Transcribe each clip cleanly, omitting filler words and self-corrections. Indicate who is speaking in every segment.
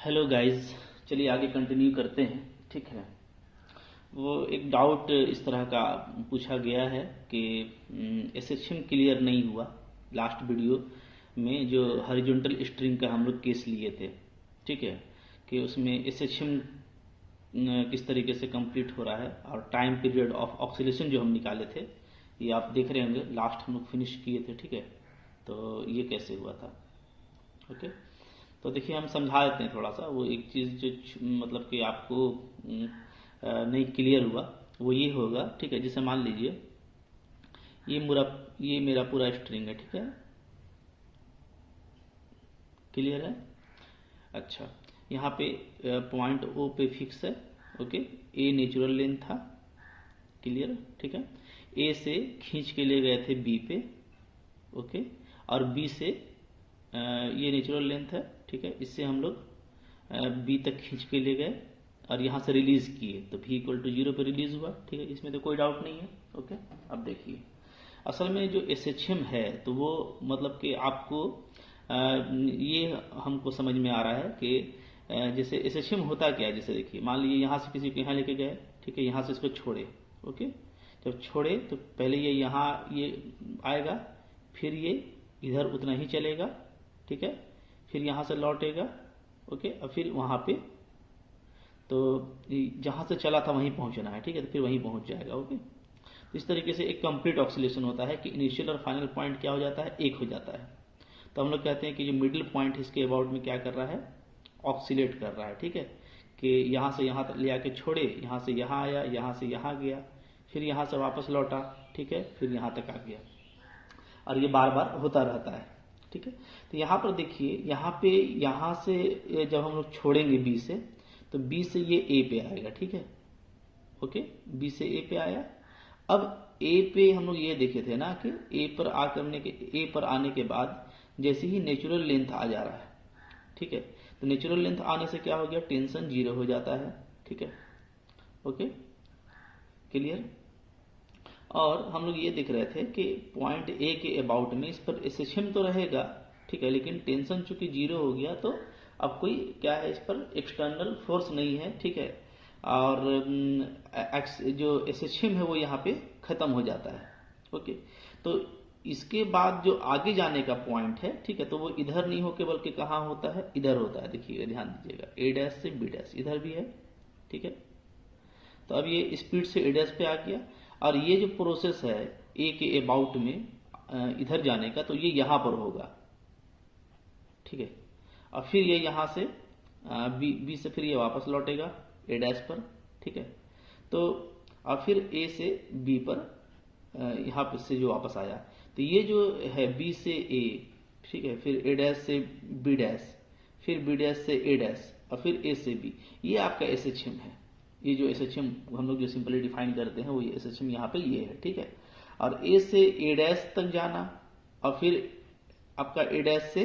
Speaker 1: Hello guys, चलिए आगे continue करते हैं। ठीक है। वो एक डाउट इस तरह का पूछा गया है कि एसएचएम क्लियर नहीं हुआ लास्ट वीडियो में, जो हॉरिजॉन्टल स्ट्रिंग का हम लोग केस लिए थे। ठीक है, कि उसमें एसएचएम किस तरीके से कंप्लीट हो रहा है और टाइम पीरियड ऑफ ऑक्सीलेशन जो हम निकाले थे, ये आप देख रहे होंगे, लास्ट हम लोग फिनिश किए थे। ठीक है, तो ये कैसे हुआ था। ओके, तो देखिए हम समझा देते हैं थोड़ा सा। वो एक चीज़ जो मतलब कि आपको नहीं क्लियर हुआ वो ये होगा। ठीक है, जैसे मान लीजिए ये मेरा पूरा स्ट्रिंग है। ठीक है, क्लियर है। अच्छा, यहाँ पे पॉइंट ओ पे फिक्स है। ओके, ए नेचुरल लेंथ था। क्लियर। ठीक है, ए से खींच के ले गए थे बी पे। ओके, और बी से ये नेचुरल लेंथ है। ठीक है, इससे हम लोग बी तक खींच के ले गए और यहाँ से रिलीज किए, तो v इक्वल टू 0 पे रिलीज हुआ। ठीक है, इसमें तो कोई डाउट नहीं है। ओके, अब देखिए असल में जो एसएचएम है तो वो मतलब कि आपको ये हमको समझ में आ रहा है कि जैसे एसएचएम होता क्या है। जैसे देखिए मान लीजिए यहाँ से किसी को यहाँ लेके गए। ठीक है, यहाँ से इसको छोड़े। ओके, जब छोड़े तो पहले ये यहाँ ये आएगा, फिर ये इधर उतना ही चलेगा। ठीक है, फिर यहाँ से लौटेगा। ओके, और फिर वहाँ पे तो जहाँ से चला था वहीं पहुँचना है। ठीक है, तो फिर वहीं पहुँच जाएगा। ओके, तो इस तरीके से एक कंप्लीट ऑक्सीलेशन होता है कि इनिशियल और फाइनल पॉइंट क्या हो जाता है, एक हो जाता है। तो हम लोग कहते हैं कि जो मिडिल पॉइंट इसके अबाउट में क्या कर रहा है, ऑक्सीलेट कर रहा है। ठीक है, कि यहाँ से यहाँ तक ले आके छोड़े, यहाँ से यहाँ आया, यहाँ से यहाँ गया, फिर यहाँ से वापस लौटा। ठीक है, फिर यहाँ तक आ गया, और ये बार बार होता रहता है। ठीक है, तो यहाँ पर देखिए यहाँ से जब हम लोग छोड़ेंगे बी से, तो बी से ये ए पे आएगा। ठीक है, ओके, बी से ए पे आया। अब ए पे हम लोग ये देखे थे ना कि ए पर आने के बाद जैसे ही नेचुरल लेंथ आ जा रहा है। ठीक है, तो नेचुरल लेंथ आने से क्या हो गया, टेंशन 0 हो जाता है। ठीक है, ओके, क्लियर। और हम लोग ये देख रहे थे कि पॉइंट ए के अबाउट में इस पर एसएचएम तो रहेगा। ठीक है, लेकिन टेंशन चूंकि 0 हो गया तो अब कोई क्या है, इस पर एक्सटर्नल फोर्स नहीं है। ठीक है, और जो एसएचएम है वो यहाँ पे खत्म हो जाता है। ओके, तो इसके बाद जो आगे जाने का पॉइंट है, ठीक है, तो वो इधर नहीं होके बल्कि कहाँ होता है, इधर होता है। देखिए ध्यान दीजिएगा, ए डैश से बी डैश इधर भी है। ठीक है, तो अब ये स्पीड से ए डैश पे आ गया, और ये जो प्रोसेस है ए के अबाउट में इधर जाने का, तो ये यहाँ पर होगा। ठीक है, और फिर ये यहाँ से बी से फिर ये वापस लौटेगा ए डैश पर। ठीक है, तो और फिर ए से बी पर यहाँ पर से जो वापस आया, तो ये जो है बी से ए, ठीक है, फिर ए डैश से बी डैश, फिर बी डैश से ए डैश, और फिर ए से बी, ये आपका एसएचएम है। ये जो एसएचएम हम लोग जो सिंपली डिफाइन करते हैं वो ये एसएचएम यहाँ पे ये है। ठीक है, और ए से ए डैश तक जाना, और फिर आपका ए डैश से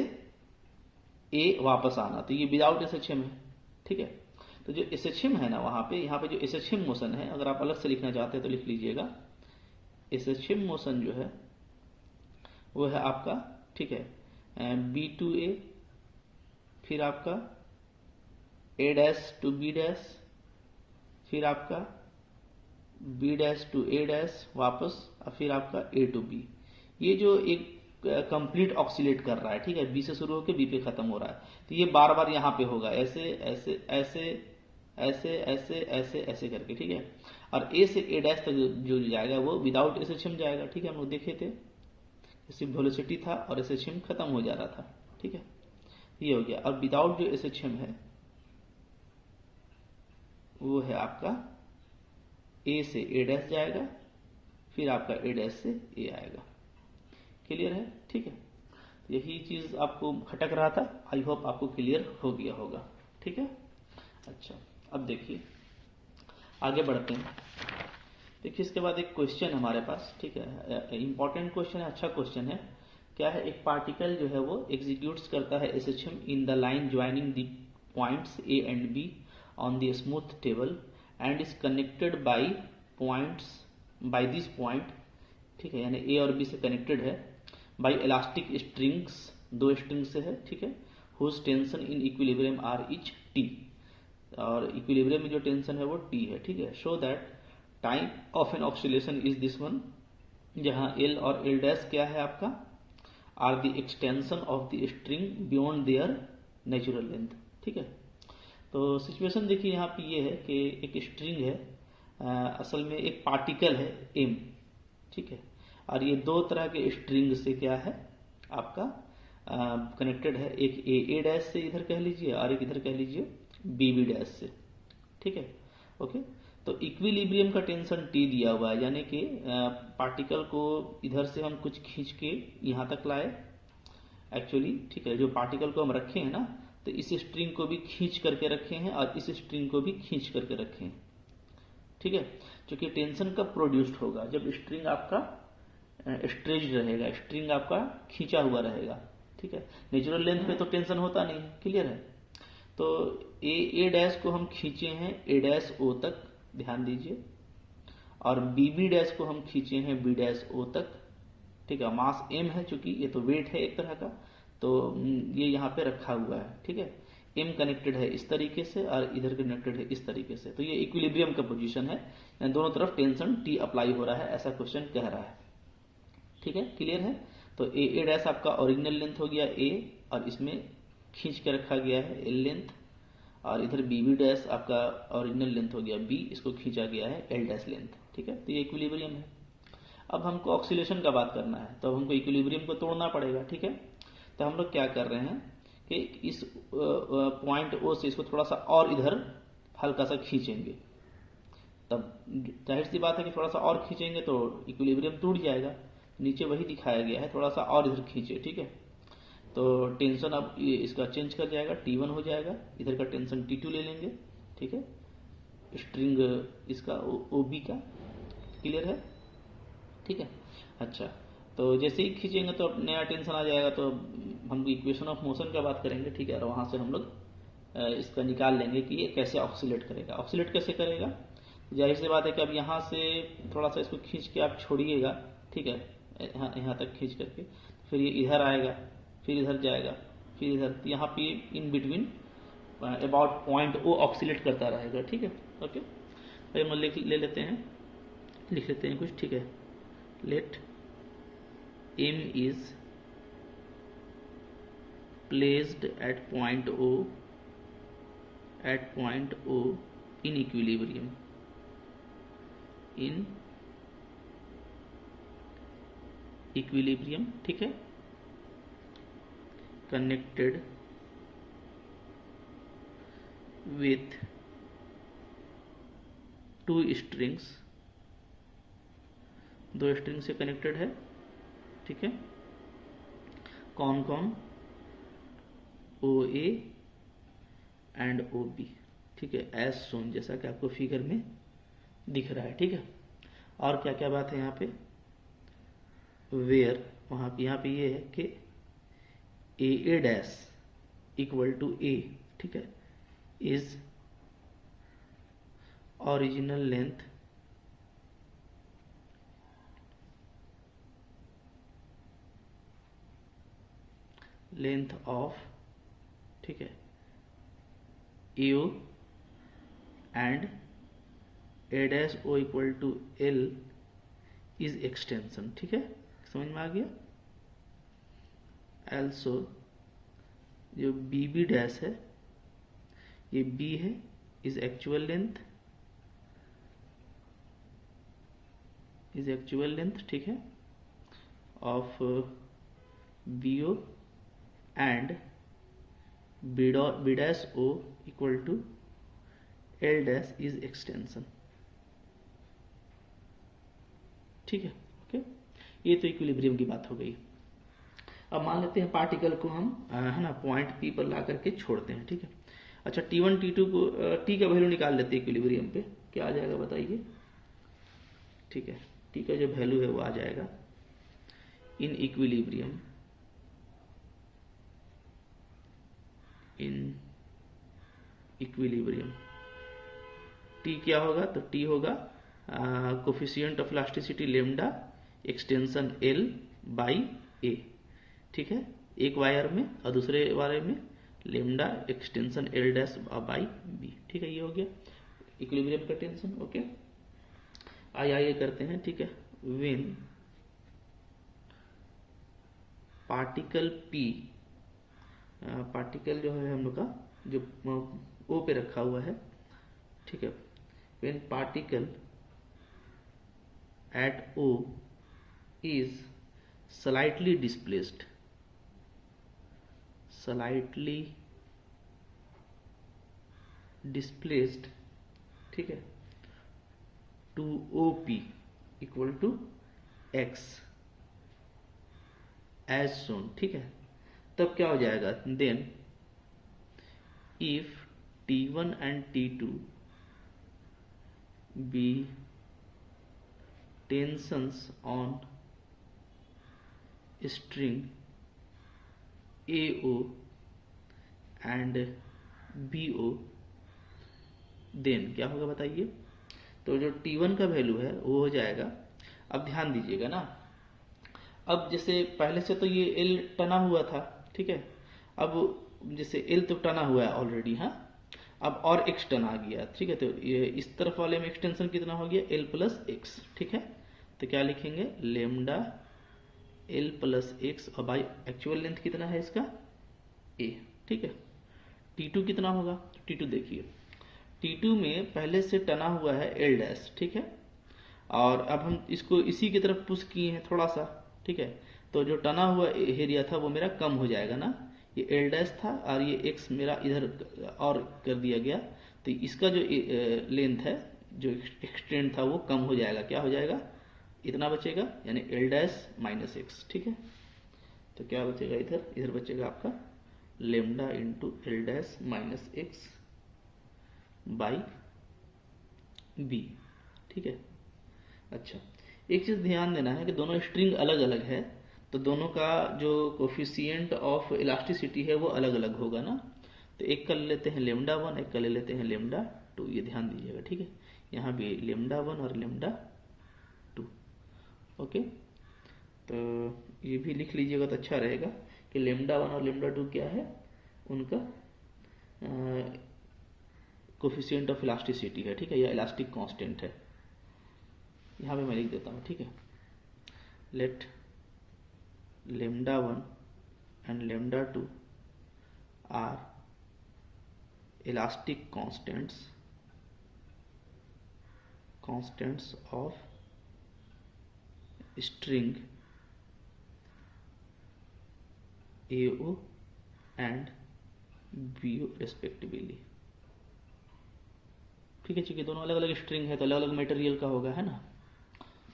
Speaker 1: ए वापस आना, तो ये विदाउट एसएचएम है। ठीक है, तो जो एसएचएम है ना वहां पे, यहाँ पे जो एसएचएम मोशन है, अगर आप अलग से लिखना चाहते हैं तो लिख लीजिएगा। एसएचएम मोशन जो है वो है आपका, ठीक है, बी टू ए, फिर आपका A dash to B dash, फिर आपका B dash to A dash वापस, और फिर आपका ए टू बी। ये जो एक कंप्लीट ऑक्सीलेट कर रहा है। ठीक है, बी से शुरू होकर बी पे खत्म हो रहा है, तो ये बार बार यहाँ पे होगा, ऐसे ऐसे ऐसे ऐसे ऐसे ऐसे ऐसे करके। ठीक है, और ए से ए डैश तक जो जाएगा वो विदाउट एसएचएम जाएगा। ठीक है, हम लोग देखे थे, सिर्फ वेलोसिटी था और एसएचएम खत्म हो जा रहा था। ठीक है, ये हो गया। और विदाउट जो एसएचएम है वो है आपका ए से ए डैश जाएगा, फिर आपका ए डैश से ए आएगा। क्लियर है। ठीक है, यही चीज आपको खटक रहा था, आई होप आपको क्लियर हो गया होगा। ठीक है, अच्छा, अब देखिए आगे बढ़ते हैं। देखिए इसके बाद एक क्वेश्चन हमारे पास, ठीक है, इंपॉर्टेंट क्वेश्चन है, अच्छा क्वेश्चन है। क्या है, एक पार्टिकल जो है वो एग्जीक्यूट्स करता है SHM in the line joining the points A and B on the smooth table and is connected by points by this point. ठीक है, यानी ए और बी से कनेक्टेड है बाय इलास्टिक स्ट्रिंग्स, दो स्ट्रिंग से है। ठीक है, whose tension in equilibrium are each T, और इक्विलिब्रियम में जो टेंशन है वो T है, ठीक है। Show that time of an oscillation is this one, जहां L और L डैश क्या है आपका, are the extension of the string beyond their natural length, ठीक है। तो सिचुएशन देखिए यहाँ पे ये है कि एक स्ट्रिंग है, असल में एक पार्टिकल है M, ठीक है, और ये दो तरह के स्ट्रिंग से क्या है आपका कनेक्टेड है, एक ए डैश से इधर कह लीजिए और एक इधर कह लीजिए बी डैश से, ठीक है, ओके। तो इक्विलिब्रियम का टेंशन T दिया हुआ है, यानी कि पार्टिकल को इधर से हम कुछ खींच के यहाँ तक लाए एक्चुअली, ठीक है, जो पार्टिकल को हम रखे हैं ना, तो इस स्ट्रिंग को भी खींच करके रखे हैं और इस स्ट्रिंग को भी खींच करके रखे हैं, ठीक है। क्योंकि टेंशन कब प्रोड्यूस्ड होगा, जब स्ट्रिंग आपका स्ट्रेच्ड रहेगा, स्ट्रिंग आपका खींचा हुआ रहेगा, ठीक है। नेचुरल लेंथ पे तो टेंशन होता नहीं, क्लियर है। तो ए डैश को हम खींचे हैं ए डैश ओ तक, ध्यान दीजिए, और बी डैश को हम खींचे हैं बी डैश ओ तक, ठीक है। मास m है, चूंकि ये तो वेट है एक तरह का, तो ये यहाँ पे रखा हुआ है, ठीक है। m कनेक्टेड है इस तरीके से और इधर कनेक्टेड है इस तरीके से, तो ये इक्विलिब्रियम का पोजीशन है, दोनों तरफ टेंशन T अप्लाई हो रहा है, ऐसा क्वेश्चन कह रहा है, ठीक है, क्लियर है। तो ए डैश आपका ओरिजिनल लेंथ हो गया A, और इसमें खींच के रखा गया है L लेंथ, और इधर बी डैश आपका ओरिजिनल लेंथ हो गया B, इसको खींचा गया है L डैश लेंथ, ठीक है। तो ये इक्विलिब्रियम है। अब हमको ऑक्सीलेशन का बात करना है, तो हमको इक्विलिब्रियम को तोड़ना पड़ेगा, ठीक है। तो हम लोग क्या कर रहे हैं कि इस पॉइंट O से इसको थोड़ा सा और इधर हल्का सा खींचेंगे, तब जाहिर सी बात है कि थोड़ा सा और खींचेंगे तो इक्विलिब्रियम टूट जाएगा। नीचे वही दिखाया गया है, थोड़ा सा और इधर खींचे, ठीक है। तो टेंशन अब इसका चेंज कर जाएगा, T1 हो जाएगा, इधर का टेंशन T2 ले लेंगे, ठीक है, स्ट्रिंग इसका OB का, क्लियर है, ठीक है। अच्छा, तो जैसे ही खींचेंगे तो अब नया टेंशन आ जाएगा, तो हम इक्वेशन ऑफ मोशन का बात करेंगे, ठीक है, और वहां से हम लोग इसका निकाल लेंगे कि ये कैसे ऑक्सीलेट करेगा। ऑक्सीलेट कैसे करेगा, जाहिर सी बात है कि अब यहाँ से थोड़ा सा इसको खींच के आप छोड़िएगा, ठीक है, यहाँ तक खींच करके, फिर ये इधर आएगा, फिर इधर जाएगा, फिर इधर, यहाँ पे in between about point O oxalate करता रहेगा, ठीक है, ओके। तो हम लिख लेते हैं कुछ, ठीक है। Let M is placed at point O in equilibrium, ठीक है, connected with two strings, दो स्ट्रिंग से कनेक्टेड है, ठीक है। कौन कौन, OA एंड OB, ठीक है, एज सोन, जैसा कि आपको फिगर में दिख रहा है, ठीक है। और क्या क्या बात है यहाँ पे, वेयर, यहाँ पे ये है कि A dash equal to A, ठीक है, इज ओरिजिनल लेंथ ऑफ, ठीक है, AO and A dash O equal to L is extension, ठीक है, समझ में आ गया। एल्सो जो BB डैश है, ये B है, इज एक्चुअल लेंथ, ठीक है, of BO and B dash O equal to L dash is extension, ठीक है, ओके। ये तो इक्विलिब्रियम की बात हो गई। अब मान लेते हैं पार्टिकल को हम है ना पॉइंट P पर ला करके छोड़ते हैं, ठीक है। अच्छा, T1 T2 को T का वैल्यू निकाल लेते हैं इक्विलिब्रियम पे, क्या आ जाएगा बताइए, ठीक है। T का जो वैल्यू है वो आ जाएगा इन इक्विलिब्रियम T क्या होगा, तो T होगा coefficient of elasticity lambda extension L by A, ठीक है, एक वायर में और दूसरे वायर में lambda extension L dash by B, ठीक है, ये हो गया इक्विलिब्रियम का टेंशन। ओके, आइए करते हैं, ठीक है। व्हेन पार्टिकल पी, पार्टिकल जो है हम लोग का जो ओ पे रखा हुआ है, ठीक है, when particle at O is slightly displaced, ठीक है, to O P equal to x as shown, ठीक है, तब क्या हो जाएगा, then if T1 and T2 be tensions on string AO and BO, then क्या होगा बताइए। तो जो T1 का वैल्यू है वो हो जाएगा, अब ध्यान दीजिएगा ना, अब जैसे पहले से तो ये L टना हुआ था, ठीक है, अब जैसे L तो टना हुआ है ऑलरेडी, हाँ, अब और x टन आ गया, ठीक है, तो ये इस तरफ वाले में एक्सटेंशन कितना हो गया, L प्लस एक्स, ठीक है, तो क्या लिखेंगे, लेमडा L प्लस एक्स, और बाई एक्चुअल लेंथ कितना है इसका A, ठीक है। T2 कितना होगा, T2 देखिए, T2 में पहले से टना हुआ है L डैश, ठीक है, और अब हम इसको इसी की तरफ पुश किए हैं थोड़ा सा, ठीक है, तो जो टना हुआ एरिया था वो मेरा कम हो जाएगा ना, ये L डैश था और ये x मेरा इधर और कर दिया गया, तो इसका जो लेंथ है, जो एक्सटेंड था वो कम हो जाएगा, क्या हो जाएगा, इतना बचेगा, यानी L डैश माइनस एक्स, ठीक है, तो क्या बचेगा इधर बचेगा आपका lambda into L dash minus x by B, ठीक है। अच्छा, एक चीज ध्यान देना है कि दोनों स्ट्रिंग अलग अलग है, तो दोनों का जो कोफिशिएंट ऑफ इलास्टिसिटी है वो अलग अलग होगा ना, तो एक कर लेते हैं लेमडा 1, एक कर लेते हैं लेमडा 2, ये ध्यान दीजिएगा, ठीक है, यहाँ भी लेमडा 1 और लेमडा 2। ओके, तो ये भी लिख लीजिएगा तो अच्छा रहेगा कि लेमडा 1 और लेमडा 2 क्या है, उनका कोफिशिएंट ऑफ इलास्टिसिटी है, ठीक है, या इलास्टिक कांस्टेंट है, यहाँ पे मैं लिख देता हूँ, ठीक है, late lambda 1 and lambda 2 are elastic constants of string AO and BO respectively, ठीक है, चूंकि दोनों अलग अलग स्ट्रिंग है तो अलग अलग मटेरियल का होगा, है ना।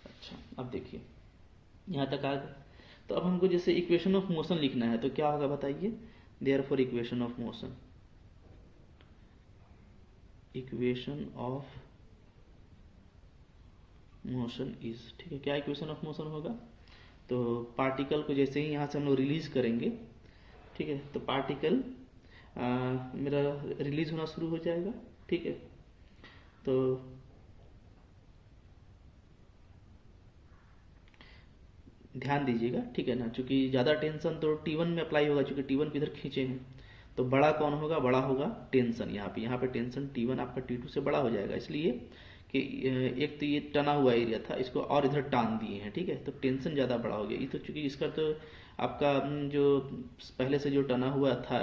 Speaker 1: अच्छा, अब देखिए यहाँ तक आ गए, तो अब हमको जैसे इक्वेशन ऑफ मोशन लिखना है तो क्या होगा बताइए, therefore equation of motion is, ठीक है, क्या इक्वेशन ऑफ मोशन होगा, तो पार्टिकल को जैसे ही यहाँ से हम लोग रिलीज करेंगे, ठीक है, तो पार्टिकल मेरा रिलीज होना शुरू हो जाएगा, ठीक है, तो ध्यान दीजिएगा, ठीक है ना, चूंकि ज़्यादा टेंशन तो T1 में अप्लाई होगा, चूंकि T1 को इधर खींचे हैं, तो बड़ा कौन होगा, बड़ा होगा टेंशन, यहाँ पे टेंशन T1 आपका T2 से बड़ा हो जाएगा, इसलिए कि एक तो ये टना हुआ एरिया था, इसको और इधर टान दिए हैं, ठीक है, तो टेंशन ज़्यादा बड़ा हो गया, ये तो चूंकि इसका तो आपका जो पहले से जो टना हुआ था,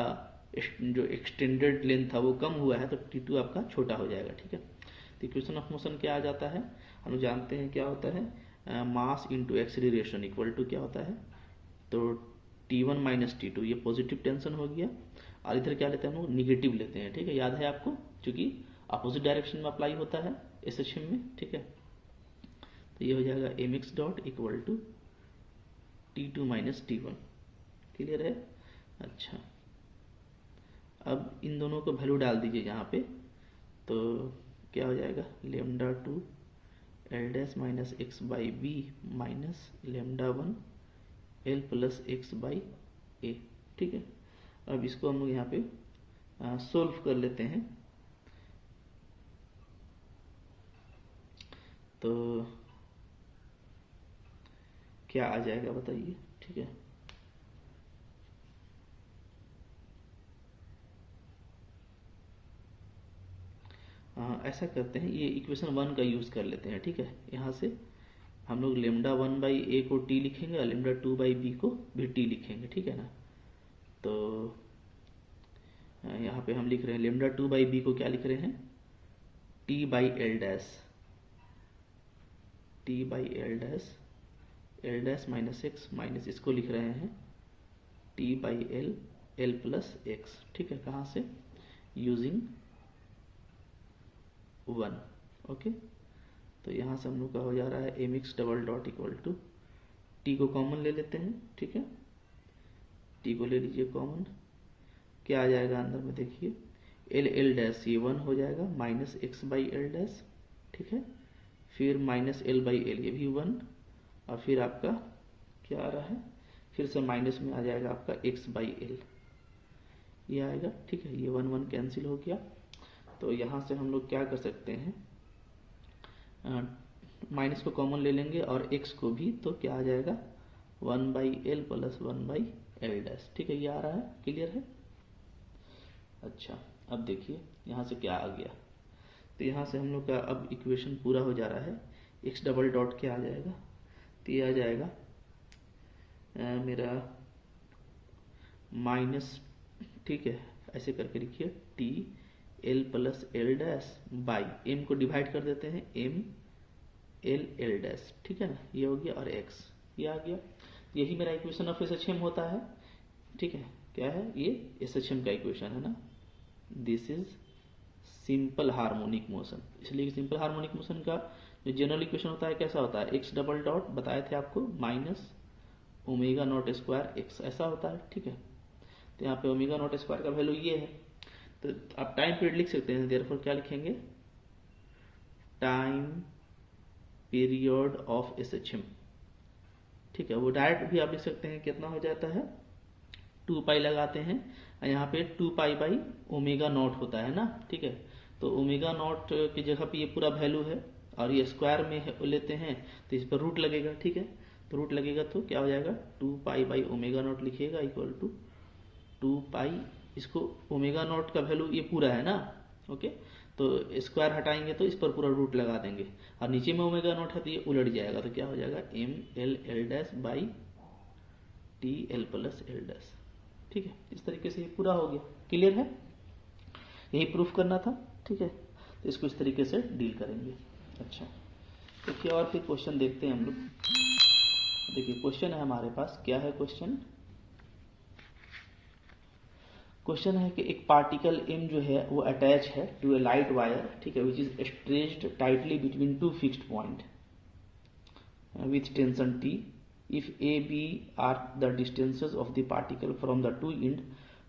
Speaker 1: जो एक्सटेंडेड लेंथ था वो कम हुआ है, तो T2 आपका छोटा हो जाएगा, ठीक है। तो इक्वेशन ऑफ मोशन क्या आ जाता है, हम जानते हैं क्या होता है, mass into acceleration equal to क्या होता है, तो T1 माइनस T2, ये पॉजिटिव टेंशन हो गया, और इधर क्या लेते हैं हम लोग, निगेटिव लेते हैं, ठीक है, याद है आपको, क्योंकि अपोजिट डायरेक्शन में अप्लाई होता है SHM में, ठीक है, तो ये हो जाएगा mx dot equal to T2 minus T1, clear है। अच्छा, अब इन दोनों को वैल्यू डाल दीजिए यहाँ पे, तो क्या हो जाएगा, lambda 2 L dash minus x by B minus lambda 1 L plus x by A, ठीक है। अब इसको हम लोग यहाँ पे सोल्व कर लेते हैं, तो क्या आ जाएगा बताइए, ठीक है, ऐसा करते हैं, ये इक्वेशन 1 का यूज़ कर लेते हैं, ठीक है। यहाँ से हम लोग लेमडा 1/a को t लिखेंगे और लेमडा 2/b को भी t लिखेंगे, ठीक है ना। तो यहाँ पे हम लिख रहे हैं लेमडा 2/b को क्या लिख रहे हैं, t/l dash, l dash minus x minus इसको लिख रहे हैं t/l l प्लस एक्स, ठीक है। कहाँ से, यूजिंग 1, ओके। तो यहाँ से हम लोग का हो जा रहा है mx double dot equal to, T को कॉमन ले लेते हैं, ठीक है। टी को ले लीजिए कॉमन, क्या आ जाएगा अंदर में देखिए, l डैश ये 1 हो जाएगा माइनस x/l डैश, ठीक है। फिर माइनस l/l ये भी 1, और फिर आपका क्या आ रहा है, फिर से माइनस में आ जाएगा आपका x/l ये आएगा, ठीक है। ये 1 कैंसिल हो गया। तो यहाँ से हम लोग क्या कर सकते हैं, माइनस को कॉमन ले लेंगे और x को भी, तो क्या आ जाएगा 1/l प्लस 1/l डैश, ठीक है। ये आ रहा है, क्लियर है। अच्छा, अब देखिए यहाँ से क्या आ गया, तो यहाँ से हम लोग का अब इक्वेशन पूरा हो जा रहा है। x डबल डॉट क्या आ जाएगा, तो ये आ जाएगा मेरा माइनस, ठीक है, ऐसे करके लिखिए T L plus L dash by M को डिवाइड कर देते हैं एम एल एल डैश, ठीक है ना। ये हो गया और एक्स ये आ गया। यही मेरा इक्वेशन ऑफ एसएचएम होता है, ठीक है। क्या है ये, एसएचएम का इक्वेशन है ना। This is simple harmonic motion, इसलिए सिंपल हार्मोनिक मोशन का जो जनरल इक्वेशन होता है कैसा होता है, एक्स डबल डॉट बताए थे आपको minus omega naught square x, ऐसा होता है, ठीक है। तो यहाँ पे ओमेगा नॉट स्क्वायर का वैल्यू ये है, तो आप टाइम पीरियड लिख सकते हैं, देयरफॉर क्या लिखेंगे, टाइम पीरियड ऑफ एसएचएम, ठीक है। वो डायरेक्ट भी आप लिख सकते हैं, कितना हो जाता है 2 पाई लगाते हैं, यहाँ पे 2 पाई/ओमेगा नॉट होता है ना, ठीक है। तो ओमेगा नॉट की जगह पे ये पूरा वैल्यू है और ये स्क्वायर में है, लेते हैं तो इस पर रूट लगेगा, ठीक है। तो रूट लगेगा तो क्या हो जाएगा 2 पाई/ओमेगा नॉट लिखिएगा इक्वल टू 2 पाई, इसको ओमेगा नॉट का वैल्यू ये पूरा है ना, ओके। तो स्क्वायर हटाएंगे तो इस पर पूरा रूट लगा देंगे, और नीचे में ओमेगा नॉट है तो ये उलट जाएगा, तो क्या हो जाएगा M L L dash by T L plus L dash, ठीक है। इस तरीके से ये पूरा हो गया, क्लियर है। यही प्रूफ करना था, ठीक है। तो इसको इस तरीके से डील करेंगे। अच्छा, देखिए और फिर क्वेश्चन देखते हैं हम लोग। देखिए क्वेश्चन है हमारे पास, क्या है क्वेश्चन, क्वेश्चन है कि एक पार्टिकल m जो है वो अटैच है टू ए लाइट वायर, ठीक है, which is stretched tightly between 2 fixed point with tension T. If A, B are the distances of the particle from the two end,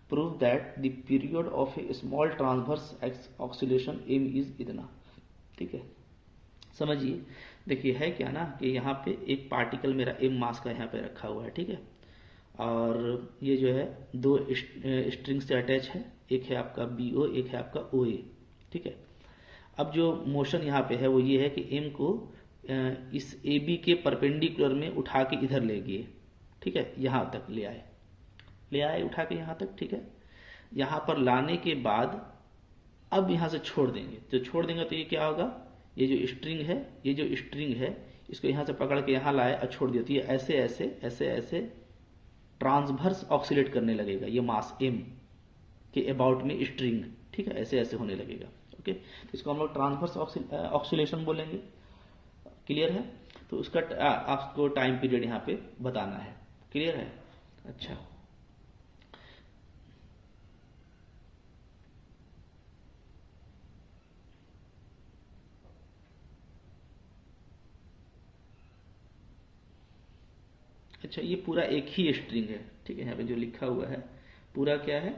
Speaker 1: prove that the period of a small transverse oscillation m is इतना, ठीक है। समझिए, देखिए है क्या ना कि यहाँ पे एक पार्टिकल मेरा m मास का यहाँ पे रखा हुआ है, ठीक है। और ये जो है दो स्ट्रिंग से अटैच है, एक है आपका BO, एक है आपका OA, ठीक है। अब जो मोशन यहाँ पे है वो ये है कि m को इस AB के परपेंडिकुलर में उठा के इधर ले गए, ठीक है, यहाँ तक ले आए उठा के यहाँ तक, ठीक है। यहाँ पर लाने के बाद अब यहाँ से छोड़ देंगे, तो छोड़ देंगे तो ये क्या होगा, ये जो स्ट्रिंग है इसको यहाँ से पकड़ के यहाँ लाए और छोड़ दिया, तो ये ऐसे ऐसे ऐसे ऐसे ट्रांसवर्स ऑक्सीलेट करने लगेगा, ये मास m के अबाउट में स्ट्रिंग, ठीक है, ऐसे ऐसे होने लगेगा, ओके। तो इसको हम लोग ट्रांसवर्स ऑक्सीलेशन बोलेंगे, क्लियर है। तो उसका आपको टाइम पीरियड यहाँ पे बताना है, क्लियर है। अच्छा, अच्छा ये पूरा एक ही स्ट्रिंग है, ठीक है। यहाँ पे जो लिखा हुआ है पूरा क्या है,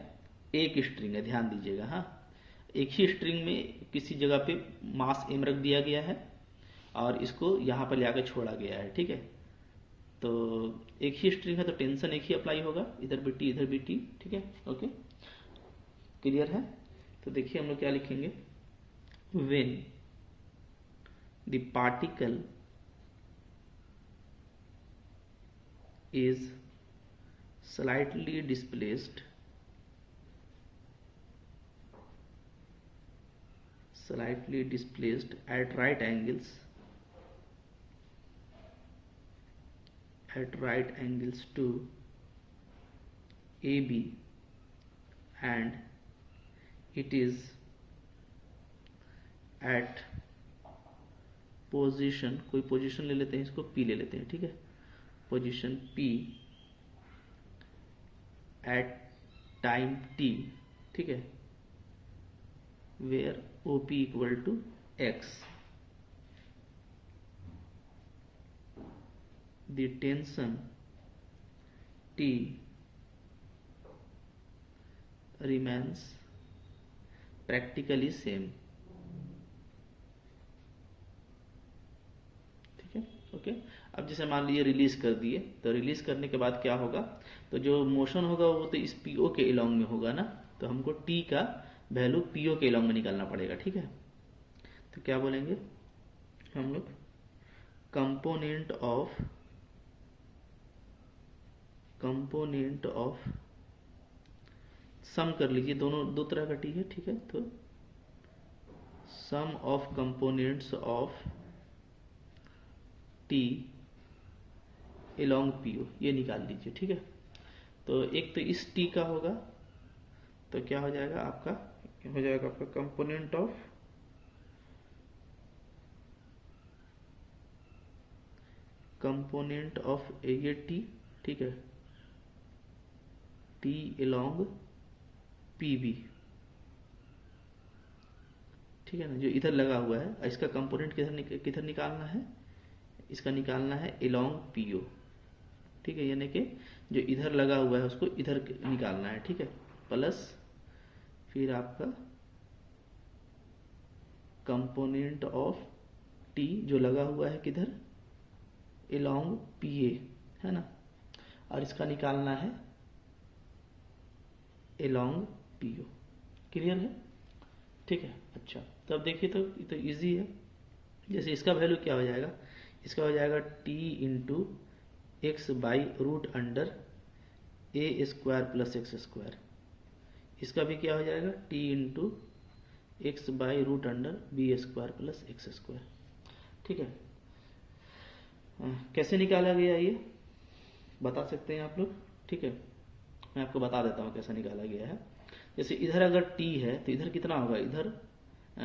Speaker 1: एक स्ट्रिंग है, ध्यान दीजिएगा। हाँ, एक ही स्ट्रिंग में किसी जगह पे मास m रख दिया गया है और इसको यहाँ पर ले आकर छोड़ा गया है, ठीक है। तो एक ही स्ट्रिंग है तो टेंशन एक ही अप्लाई होगा, इधर भी टी इधर भी टी, ठीक है, ओके, क्लियर है। तो देखिए हम लोग क्या लिखेंगे, when the particle is slightly displaced slightly displaced at right angles to AB and it is at position, कोई पोजीशन ले लेते हैं, इसको P ले लेते हैं, ठीक है, position P at time T, ठीक है, where OP equal to X, the tension T remains practically same, ठीक है, ओके। अब जैसे मान लीजिए रिलीज कर दिए, तो रिलीज करने के बाद क्या होगा, तो जो मोशन होगा वो तो इस PO के अलॉन्ग में होगा ना, तो हमको T का वैल्यू PO के अलॉन्ग में निकालना पड़ेगा, ठीक है। तो क्या बोलेंगे हम लोग, कंपोनेंट ऑफ सम कर लीजिए, दोनों दो तरह का T है, ठीक है, तो sum of components of T along PO, ये निकाल लीजिए, ठीक है। तो एक तो इस T का होगा, तो क्या हो जाएगा आपका, कंपोनेंट ऑफ ये T, ठीक है, T along PB, ठीक है ना, जो इधर लगा हुआ है, इसका कंपोनेंट किधर निकालना है, इसका निकालना है along PO, ठीक है, यानी कि जो इधर लगा हुआ है उसको इधर निकालना है, ठीक है, प्लस फिर आपका कंपोनेंट ऑफ T जो लगा हुआ है किधर, along PA, है ना, और इसका निकालना है along PO, क्लियर है, ठीक है। अच्छा, तो अब देखिए, तो इजी है, जैसे इसका वैल्यू क्या हो जाएगा, इसका हो जाएगा T into x by root under A square plus x square, इसका भी क्या हो जाएगा T into x by root under B square plus x square, ठीक है। कैसे निकाला गया ये बता सकते हैं आप लोग, ठीक है, मैं आपको बता देता हूँ कैसा निकाला गया है। जैसे इधर अगर T है तो इधर कितना होगा, इधर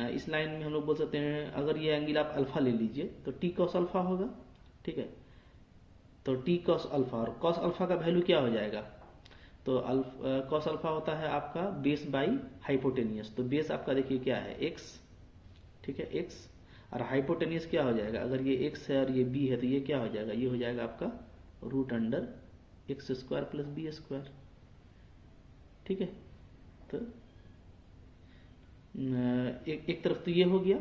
Speaker 1: इस लाइन में हम लोग बोल सकते हैं, अगर ये एंगल आप अल्फा ले लीजिए तो T कॉस अल्फा होगा, ठीक है, तो T कॉस अल्फा, और कॉस अल्फा का वैल्यू क्या हो जाएगा, तो कॉस अल्फा होता है आपका बेस बाई हाइपोटेनियस, तो बेस आपका देखिए क्या है x, ठीक है, x, और हाइपोटेनियस क्या हो जाएगा, अगर ये x है और ये b है तो ये क्या हो जाएगा, ये हो जाएगा आपका root under x square plus B square, ठीक है। तो एक तरफ तो ये हो गया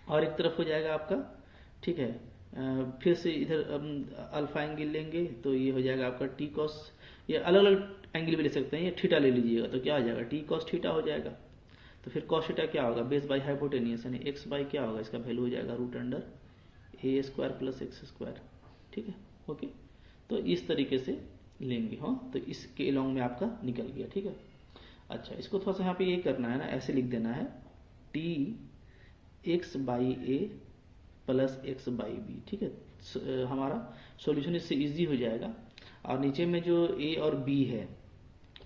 Speaker 1: और एक तरफ हो जाएगा आपका, ठीक है, फिर से इधर अल्फा एंगल लेंगे तो ये हो जाएगा आपका टी कॉस, ये अलग अलग एंगल भी ले सकते हैं, ये थीटा ले लीजिएगा तो क्या हो जाएगा टी कॉस थीटा हो जाएगा, तो फिर कॉस थीटा क्या होगा, बेस बाई हाइपोटेनियस यानी एक्स बाई क्या होगा, इसका वैल्यू हो जाएगा रूट अंडर ए स्क्वायर प्लस एक्स स्क्वायर, ठीक है, ओके। तो इस तरीके से लेंगे, हाँ, तो इसके अलॉन्ग में आपका निकल गया, ठीक है। अच्छा, इसको थोड़ा सा यहाँ पे ये करना है ना, ऐसे लिख देना है T x by A plus x by B, ठीक है, हमारा सॉल्यूशन इससे इजी हो जाएगा। और नीचे में जो ए और बी है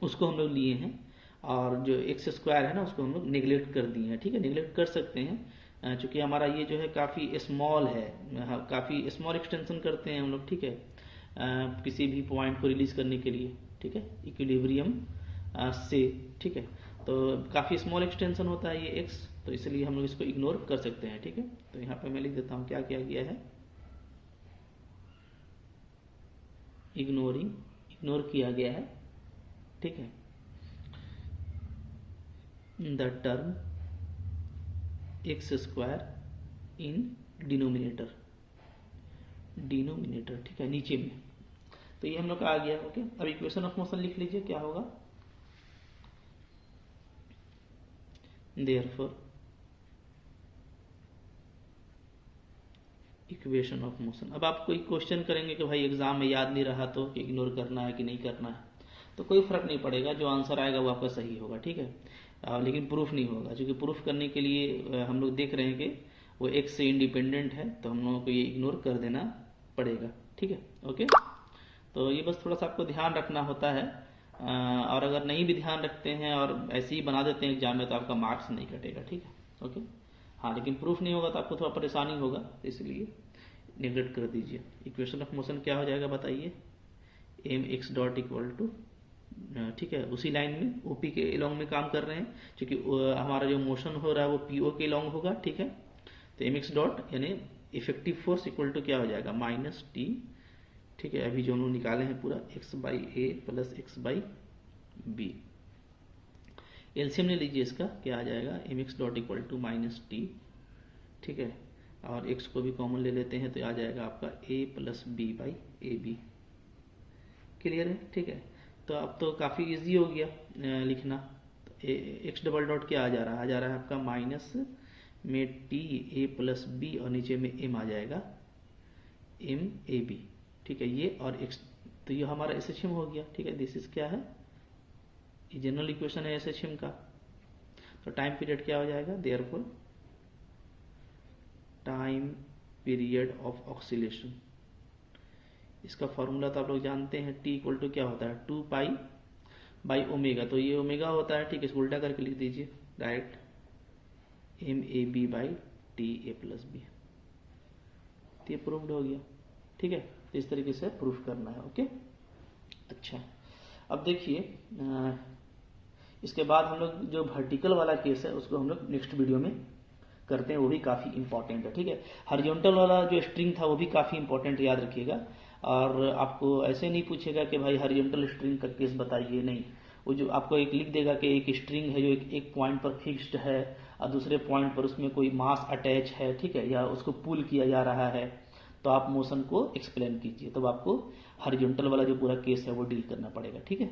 Speaker 1: उसको हम लोग लिए हैं, और जो एक्स स्क्वायर है ना उसको हम लोग निगलेक्ट कर दिए हैं, ठीक है, निगलेक्ट कर सकते हैं चूँकि हमारा ये जो है काफ़ी स्मॉल है, काफ़ी स्मॉल एक्सटेंशन करते हैं हम लोग, ठीक है, किसी भी पॉइंट को रिलीज करने के लिए, ठीक है, इक्विलिब्रियम से, ठीक है, तो काफ़ी स्मॉल एक्सटेंशन होता है ये x, तो इसलिए हम लोग इसको इग्नोर कर सकते हैं, ठीक है। तो यहाँ पे मैं लिख देता हूँ क्या किया गया है, इग्नोर किया गया है, ठीक है, the term x square in denominator, ठीक है, नीचे में, तो ये हम लोग का आ गया, ओके। अब इक्वेशन ऑफ मोशन लिख लीजिए, क्या होगा, देयरफॉर इक्वेशन ऑफ मोशन। अब आप कोई क्वेश्चन करेंगे कि भाई एग्जाम में याद नहीं रहा तो इग्नोर करना है कि नहीं करना है, तो कोई फर्क नहीं पड़ेगा, जो आंसर आएगा वो आपका सही होगा, ठीक है। लेकिन प्रूफ नहीं होगा, क्योंकि प्रूफ करने के लिए हम लोग देख रहे हैं कि वो एक्स से इंडिपेंडेंट है, तो हम लोगों को ये इग्नोर कर देना पड़ेगा। ठीक है, ओके। तो ये बस थोड़ा सा आपको ध्यान रखना होता है, और अगर नहीं भी ध्यान रखते हैं और ऐसे ही बना देते हैं एग्जाम में तो आपका मार्क्स नहीं कटेगा। ठीक है, ओके। हाँ, लेकिन प्रूफ नहीं होगा तो आपको थोड़ा परेशानी होगा, तो इसलिए नेग्लेक्ट कर दीजिए। इक्वेशन ऑफ मोशन क्या हो जाएगा बताइए, M x dot equal to, ठीक है, उसी लाइन में ओपी के लॉन्ग में काम कर रहे हैं, क्योंकि हमारा जो मोशन हो रहा है वो पीओ के लॉन्ग होगा। ठीक है, तो एम एक्स डॉट यानी इफेक्टिव फोर्स इक्वल टू क्या हो जाएगा, माइनस टी। ठीक है, अभी जो हम लोग निकाले हैं पूरा x by A plus x by B. LCM ले लीजिए इसका, क्या आ जाएगा, M x dot equal to minus T. ठीक है, और एक्स को भी कॉमन ले लेते हैं तो आ जाएगा आपका A plus B by A B. Clear है? ठीक है, तो अब तो काफ़ी इजी हो गया लिखना। एक्स डबल डॉट क्या आ जा रहा है, आ जा रहा है आपका माइनस में टी ए प्लस बी और नीचे में एम आ जाएगा एम ए बी। ठीक है, ये और एक्स, तो ये हमारा एस एच एम हो गया। ठीक है, दिस इज क्या है, ये जनरल इक्वेशन है एस एच एम का। तो टाइम पीरियड क्या हो जाएगा, therefore time period of oscillation, इसका फॉर्मूला तो आप लोग जानते हैं, टी इक्वल टू क्या होता है, 2 पाई बाई ओमेगा, तो ये ओमेगा होता है। ठीक है, इसको उल्टा करके लिख दीजिए direct, M A B by T A plus B. ये प्रूफ्ड हो गया। ठीक है, तो इस तरीके से प्रूफ करना है। ओके, अच्छा, अब देखिए इसके बाद हम लोग जो वर्टिकल वाला केस है उसको हम लोग नेक्स्ट वीडियो में करते हैं, वो भी काफ़ी इंपॉर्टेंट है। ठीक है, हॉरिजॉन्टल वाला जो स्ट्रिंग था वो भी काफ़ी इंपॉर्टेंट, याद रखिएगा। और आपको ऐसे नहीं पूछेगा कि भाई हॉरिजॉन्टल स्ट्रिंग का केस बताइए, नहीं, वो जो आपको एक लिख देगा कि एक स्ट्रिंग है जो एक पॉइंट पर फिक्स्ड है और दूसरे पॉइंट पर उसमें कोई मास अटैच है, ठीक है, या उसको पुल किया जा रहा है, तो आप मोशन को एक्सप्लेन कीजिए, तब आपको हॉरिजॉन्टल वाला जो पूरा केस है वो डील करना पड़ेगा। ठीक है।